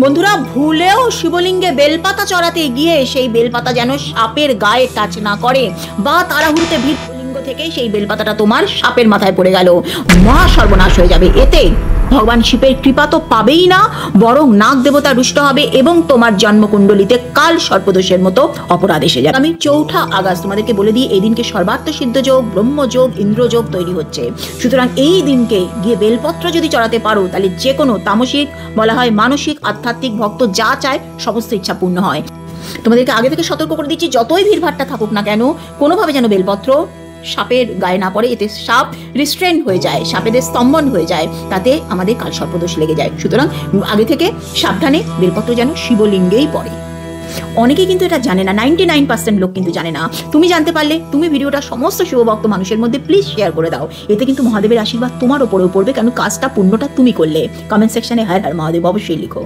বন্ধুরা, ভুলেও শিবলিঙ্গে বেলপাতা চড়াতে গিয়ে সেই বেলপাতা যেন সাপের গায়ে টাচ না করে, বা তাড়াহুড়োতে ভিড় লিঙ্গ থেকে সেই বেলপাতাটা তোমার সাপের মাথায় পড়ে গেল, মহা সর্বনাশ হয়ে যাবে। এতে ভগবান শিবের কৃপা তো পাবেই না, বরং নাগ দেবতা রুষ্ট হবে এবং তোমার জন্মকুণ্ডলিতে কাল সর্পদোষের মতো অপরাধ এসে যাবে। আমি 4 আগস্ট তোমাদেরকে বলে দিই, এই দিনকে সর্বার্থ সিদ্ধ যোগ, ব্রহ্মযোগ, ইন্দ্রযোগ তৈরি হচ্ছে। সুতরাং এই দিনকে গিয়ে বেলপত্র যদি চড়াতে পারো, তাহলে যে কোনো তামসিক, বলা হয় মানসিক, আধ্যাত্মিক ভক্ত যা চায় সমস্ত ইচ্ছা পূর্ণ হয়। তোমাদেরকে আগে থেকে সতর্ক করে দিচ্ছি, যতই ভিড়ভাট্টা থাকুক না কেন, কোনোভাবে যেন বেলপত্র সাপের গায়ে না পড়ে। এতে সাপ রিস্ট্রেন হয়ে যায়, সাপেদের স্তম্ভন হয়ে যায়, তাতে আমাদের কাল সর্পদোষ লেগে যায়। সুতরাং আগে থেকে সাবধানে বেলপত্র যেন শিবলিঙ্গেই পড়ে। অনেকে কিন্তু এটা জানে না, 99% লোক কিন্তু জানে না। তুমি জানতে পারলে তুমি ভিডিওটা সমস্ত শিবভক্ত মানুষের মধ্যে প্লিজ শেয়ার করে দাও। এতে কিন্তু মহাদেবের আশীর্বাদ তোমার ওপরেও পড়বে, কারণ কাজটা পুণ্যটা তুমি করলে। কমেন্ট সেকশনে হর হর মহাদেব অবশ্যই লিখো।